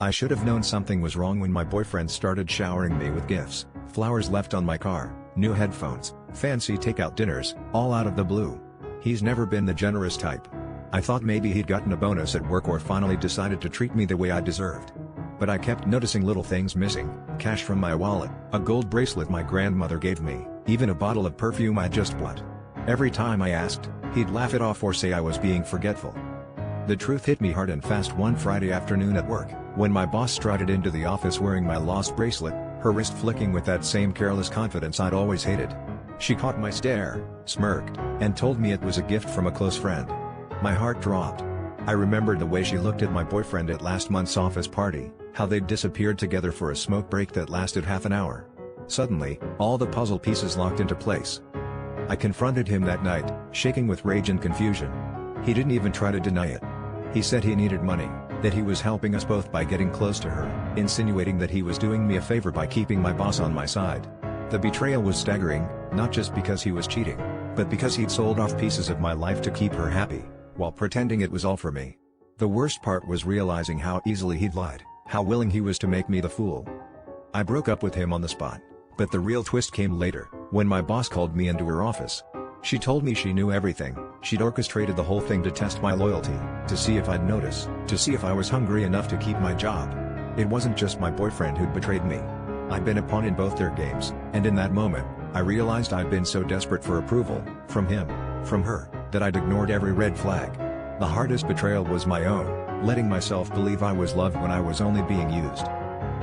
I should have known something was wrong when my boyfriend started showering me with gifts, flowers left on my car, new headphones, fancy takeout dinners, all out of the blue. He's never been the generous type. I thought maybe he'd gotten a bonus at work or finally decided to treat me the way I deserved. But I kept noticing little things missing: cash from my wallet, a gold bracelet my grandmother gave me, even a bottle of perfume I just bought. Every time I asked, he'd laugh it off or say I was being forgetful. The truth hit me hard and fast one Friday afternoon at work, when my boss strutted into the office wearing my lost bracelet, her wrist flicking with that same careless confidence I'd always hated. She caught my stare, smirked, and told me it was a gift from a close friend. My heart dropped. I remembered the way she looked at my boyfriend at last month's office party, how they'd disappeared together for a smoke break that lasted half an hour. Suddenly, all the puzzle pieces locked into place. I confronted him that night, shaking with rage and confusion. He didn't even try to deny it. He said he needed money, that he was helping us both by getting close to her, insinuating that he was doing me a favor by keeping my boss on my side. The betrayal was staggering, not just because he was cheating, but because he'd sold off pieces of my life to keep her happy, while pretending it was all for me. The worst part was realizing how easily he'd lied, how willing he was to make me the fool. I broke up with him on the spot, but the real twist came later, when my boss called me into her office. She told me she knew everything. She'd orchestrated the whole thing to test my loyalty, to see if I'd notice, to see if I was hungry enough to keep my job. It wasn't just my boyfriend who'd betrayed me. I'd been a pawn in both their games, and in that moment, I realized I'd been so desperate for approval, from him, from her, that I'd ignored every red flag. The hardest betrayal was my own, letting myself believe I was loved when I was only being used.